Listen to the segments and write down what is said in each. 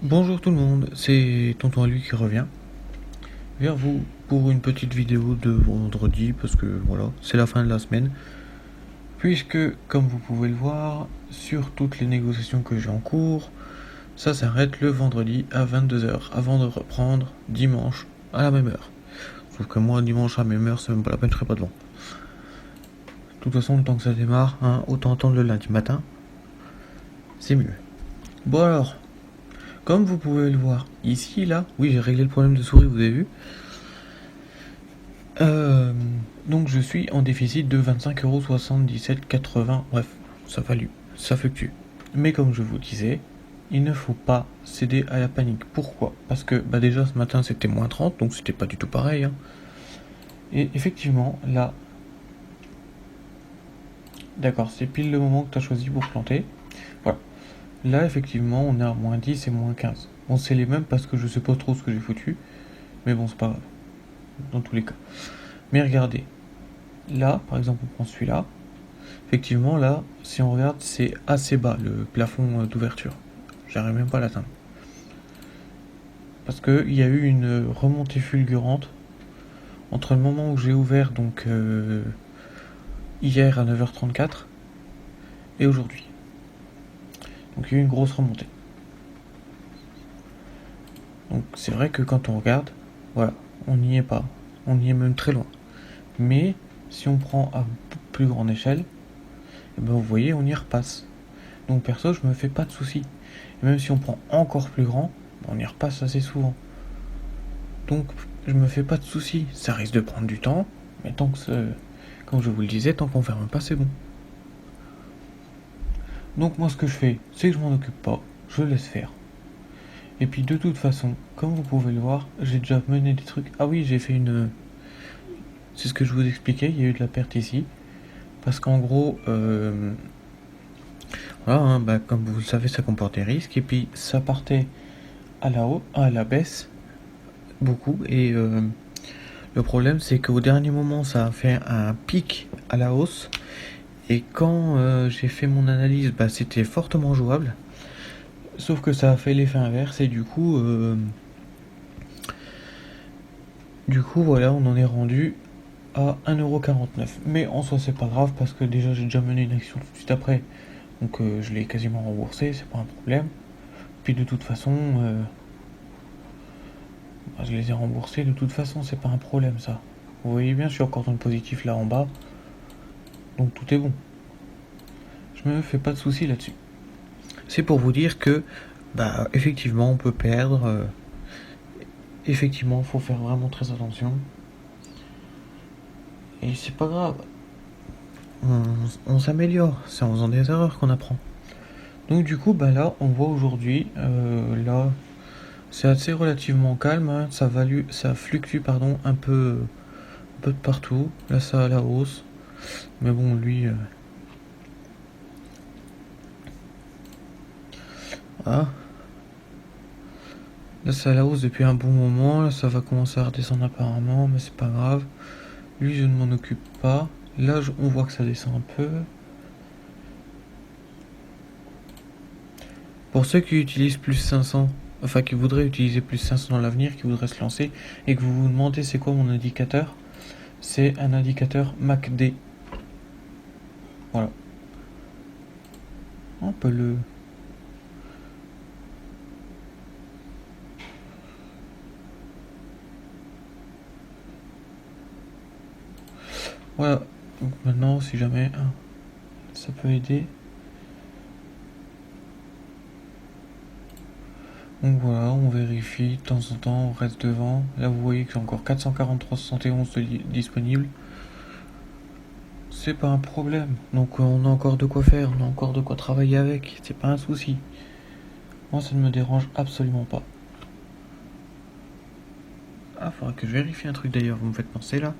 Bonjour tout le monde, c'est Tonton à lui qui revient vers vous pour une petite vidéo de vendredi parce que voilà, c'est la fin de la semaine. Puisque, comme vous pouvez le voir, sur toutes les négociations que j'ai en cours, ça s'arrête le vendredi à 22h avant de reprendre dimanche à la même heure. Sauf que moi, dimanche à la même heure, c'est même pas la peine, je serai pas devant. De toute façon, le temps que ça démarre, autant attendre le lundi matin, c'est mieux. Bon alors, comme vous pouvez le voir ici, là, oui, j'ai réglé le problème de souris, vous avez vu. Donc je suis en déficit de 25,77 €, bref, ça fluctue. Mais comme je vous disais, il ne faut pas céder à la panique. Pourquoi? Parce que déjà ce matin c'était moins 30, donc c'était pas du tout pareil. Et effectivement, là, d'accord, c'est pile le moment que tu as choisi pour planter. Voilà. Là, effectivement, on est à moins 10 et moins 15. Bon, c'est les mêmes parce que je sais pas trop ce que j'ai foutu. Mais bon, c'est pas grave. Dans tous les cas. Mais regardez. Là, par exemple, on prend celui-là. Effectivement, là, si on regarde, c'est assez bas le plafond d'ouverture. J'arrive même pas à l'atteindre. Parce qu'il y a eu une remontée fulgurante entre le moment où j'ai ouvert, donc hier à 9h34, et aujourd'hui. Donc il y a eu une grosse remontée. Donc c'est vrai que quand on regarde, voilà, on n'y est pas. On y est même très loin. Mais si on prend à plus grande échelle, eh ben, vous voyez, on y repasse. Donc perso, je me fais pas de soucis. Et même si on prend encore plus grand, on y repasse assez souvent. Donc je me fais pas de soucis. Ça risque de prendre du temps, mais tant que comme je vous le disais, tant qu'on ferme pas, c'est bon. Donc moi ce que je fais, c'est que je m'en occupe pas, je laisse faire. Et puis de toute façon, comme vous pouvez le voir, j'ai déjà mené des trucs. Ah oui, j'ai fait une... C'est ce que je vous expliquais, il y a eu de la perte ici. Parce qu'en gros, voilà, comme vous le savez, ça comporte des risques. Et puis ça partait à la haut, à la baisse, beaucoup. Et le problème, c'est qu'au dernier moment, ça a fait un pic à la hausse. Et quand j'ai fait mon analyse, c'était fortement jouable. Sauf que ça a fait l'effet inverse et du coup voilà, on en est rendu à 1,49€. Mais en soi, c'est pas grave parce que déjà j'ai déjà mené une action tout de suite après. Donc je l'ai quasiment remboursé, c'est pas un problème. Puis de toute façon, je les ai remboursés, de toute façon, c'est pas un problème ça. Vous voyez bien, je suis encore dans le positif là en bas. Donc tout est bon. Je me fais pas de soucis là-dessus. C'est pour vous dire que, effectivement, on peut perdre. Effectivement, faut faire vraiment très attention. Et c'est pas grave. On s'améliore. C'est en faisant des erreurs qu'on apprend. Donc du coup, là, on voit aujourd'hui, là, c'est assez relativement calme. Ça fluctue, pardon, un peu de partout. Là, ça à la hausse. Mais bon, lui, ah, là, c'est à la hausse depuis un bon moment. Là, ça va commencer à redescendre apparemment, mais c'est pas grave. Lui, je ne m'en occupe pas. Là, on voit que ça descend un peu. Pour ceux qui utilisent plus 500, enfin qui voudraient utiliser plus 500 dans l'avenir, qui voudraient se lancer, et que vous vous demandez c'est quoi mon indicateur, c'est un indicateur MACD. Voilà. On peut le... Voilà. Donc maintenant, si jamais ça peut aider. Donc voilà, on vérifie de temps en temps, on reste devant. Là, vous voyez que j'ai encore 443,71 disponibles. C'est pas un problème. Donc on a encore de quoi faire, on a encore de quoi travailler avec. C'est pas un souci. Moi, ça ne me dérange absolument pas. Ah, faudra que je vérifie un truc d'ailleurs, vous me faites penser là.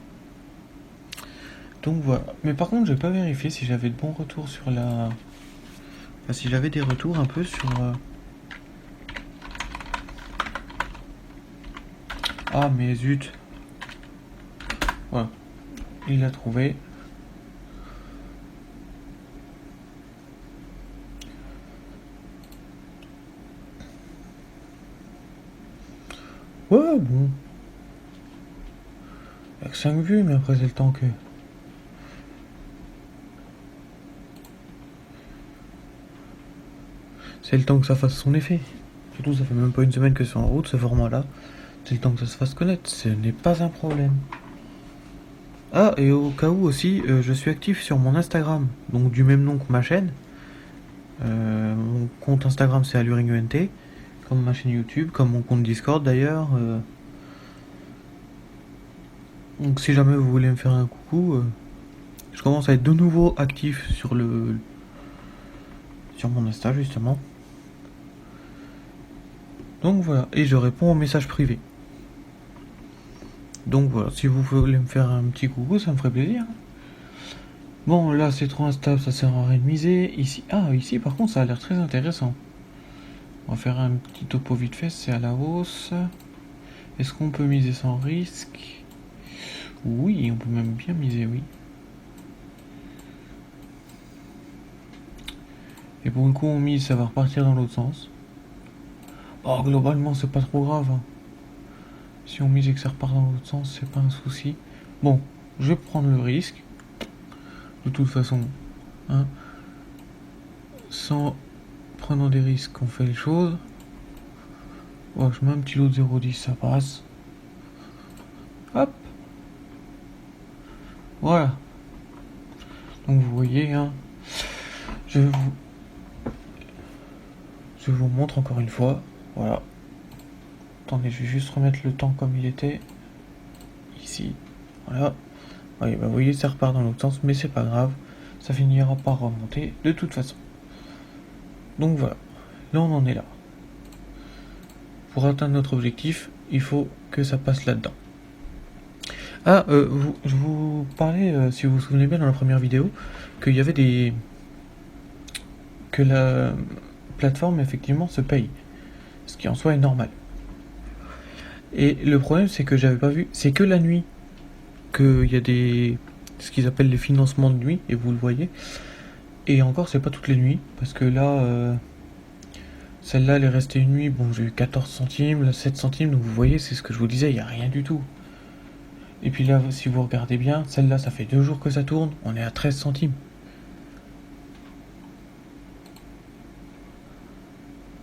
Donc voilà. Mais par contre, j'ai pas vérifié si j'avais de bons retours sur la... Enfin, si j'avais des retours un peu sur... Ah, mais zut. Voilà. Il l'a trouvé. Ouais, bon. Y'a que 5 vues, mais après c'est le temps que... C'est le temps que ça fasse son effet. Surtout, ça fait même pas une semaine que c'est en route, ce format-là. C'est le temps que ça se fasse connaître, ce n'est pas un problème. Ah, et au cas où aussi, je suis actif sur mon Instagram, donc du même nom que ma chaîne. Mon compte Instagram c'est AlluringENT, comme ma chaîne YouTube, comme mon compte Discord d'ailleurs. Donc si jamais vous voulez me faire un coucou, je commence à être de nouveau actif sur mon Insta justement. Donc voilà, et je réponds aux messages privés. Donc voilà, si vous voulez me faire un petit coucou, ça me ferait plaisir. Bon, là c'est trop instable, ça sert à rien de miser. Ici, ici par contre ça a l'air très intéressant. On va faire un petit topo vite fait, c'est à la hausse. Est-ce qu'on peut miser sans risque? Oui, on peut même bien miser, oui. Et pour le coup, on mise, ça va repartir dans l'autre sens. Oh, globalement, c'est pas trop grave. Hein. Si on mise et que ça repart dans l'autre sens, c'est pas un souci. Bon, je vais prendre le risque. De toute façon, hein, sans prenant des risques, on fait les choses. Bon, je mets un petit lot de 0,10, ça passe. Hop. Voilà. Donc vous voyez, hein, je vous montre encore une fois. Voilà. Attendez, je vais juste remettre le temps comme il était. Ici. Voilà. Oui, bah vous voyez, ça repart dans l'autre sens, mais c'est pas grave. Ça finira par remonter de toute façon. Donc voilà. Là, on en est là. Pour atteindre notre objectif, il faut que ça passe là-dedans. Je vous parlais, si vous vous souvenez bien dans la première vidéo, qu'il y avait des... que la plateforme, effectivement, se paye. Ce qui en soi est normal. Et le problème, c'est que j'avais pas vu, c'est que la nuit qu'il y a ce qu'ils appellent les financements de nuit, et vous le voyez. Et encore, c'est pas toutes les nuits, parce que là, celle-là, elle est restée une nuit, bon, j'ai eu 14 centimes, là, 7 centimes, donc vous voyez, c'est ce que je vous disais, il n'y a rien du tout. Et puis là, si vous regardez bien, celle-là, ça fait 2 jours que ça tourne, on est à 13 centimes.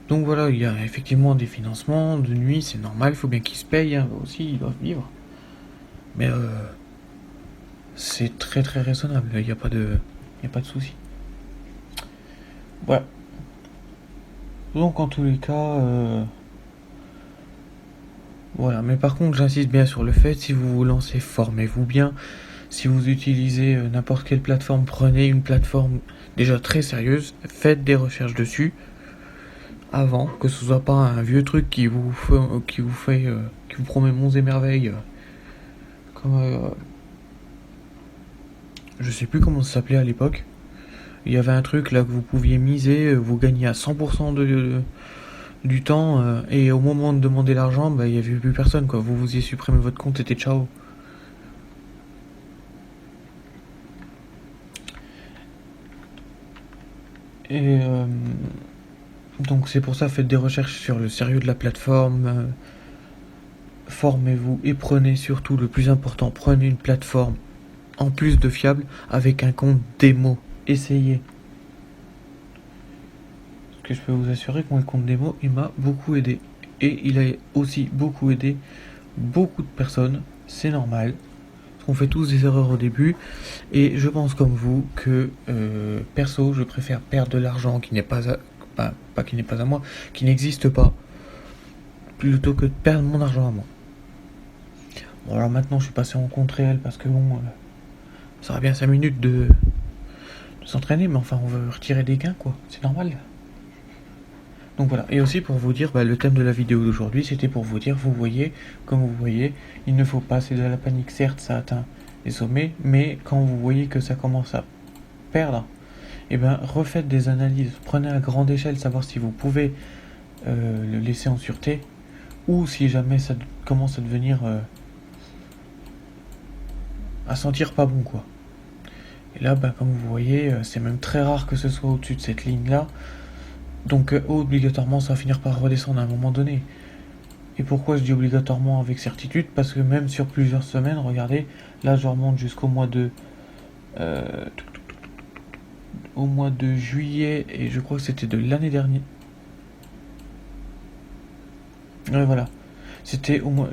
Donc voilà, il y a effectivement des financements de nuit, c'est normal, il faut bien qu'ils se payent, hein, aussi, ils doivent vivre. Mais c'est très très raisonnable, il n'y a pas de souci. Voilà. Donc en tous les cas, voilà. Mais par contre, j'insiste bien sur le fait, si vous vous lancez, formez-vous bien. Si vous utilisez n'importe quelle plateforme, prenez une plateforme déjà très sérieuse, faites des recherches dessus avant, que ce soit pas un vieux truc qui vous promet monts et merveilles, comme je sais plus comment ça s'appelait à l'époque. Il y avait un truc là que vous pouviez miser, vous gagnez à 100% du temps, et au moment de demander l'argent, bah, il n'y avait plus personne, quoi. Vous y supprimez votre compte, c'était ciao. Et donc c'est pour ça, faites des recherches sur le sérieux de la plateforme, formez-vous et prenez surtout, le plus important, prenez une plateforme en plus de fiable avec un compte démo. Essayez. Parce que je peux vous assurer que mon compte démo, il m'a beaucoup aidé. Et il a aussi beaucoup aidé beaucoup de personnes, c'est normal. On fait tous des erreurs au début, et je pense comme vous que perso, je préfère perdre de l'argent qui n'est pas pas qui n'est pas à moi, qui n'existe pas, plutôt que de perdre mon argent à moi. Bon, alors maintenant je suis passé en compte réel parce que bon, ça aura bien 5 minutes de s'entraîner, mais enfin on veut retirer des gains, quoi, c'est normal. Donc voilà, et aussi pour vous dire, le thème de la vidéo d'aujourd'hui, c'était pour vous dire, vous voyez, comme vous voyez, il ne faut pas céder à la panique. Certes, ça atteint les sommets, mais quand vous voyez que ça commence à perdre, refaites des analyses, prenez à grande échelle, savoir si vous pouvez le laisser en sûreté, ou si jamais ça commence à devenir à sentir pas bon, quoi. Et là, comme vous voyez, c'est même très rare que ce soit au-dessus de cette ligne-là. Donc obligatoirement ça va finir par redescendre à un moment donné. Et pourquoi je dis obligatoirement avec certitude? Parce que même sur plusieurs semaines, regardez, là je remonte jusqu'au mois de au mois de juillet, et je crois que c'était de l'année dernière. Ouais, voilà. Je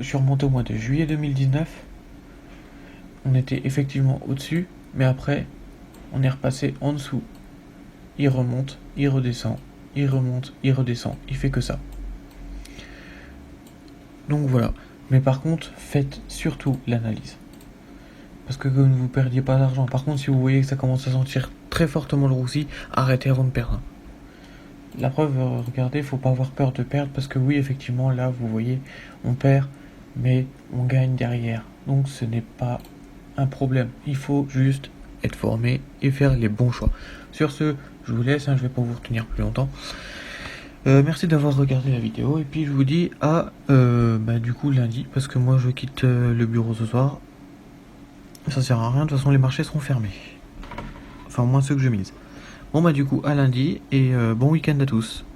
suis remonté au mois de juillet 2019. On était effectivement au-dessus, mais après, on est repassé en dessous. Il remonte, il redescend, il remonte, il redescend. Il fait que ça. Donc voilà. Mais par contre, faites surtout l'analyse. Parce que ne vous perdiez pas d'argent. Par contre, si vous voyez que ça commence à sentir très fortement le roussi, arrêtez avant de perdre. La preuve, regardez, faut pas avoir peur de perdre, parce que oui, effectivement, là, vous voyez, on perd, mais on gagne derrière. Donc ce n'est pas un problème. Il faut juste être formé et faire les bons choix. Sur ce, je vous laisse, je vais pas vous retenir plus longtemps. Merci d'avoir regardé la vidéo, et puis je vous dis à du coup lundi, parce que moi je quitte le bureau ce soir. Ça sert à rien, de toute façon les marchés seront fermés. Enfin, au moins ceux que je mise. Bon du coup, à lundi, et bon week-end à tous.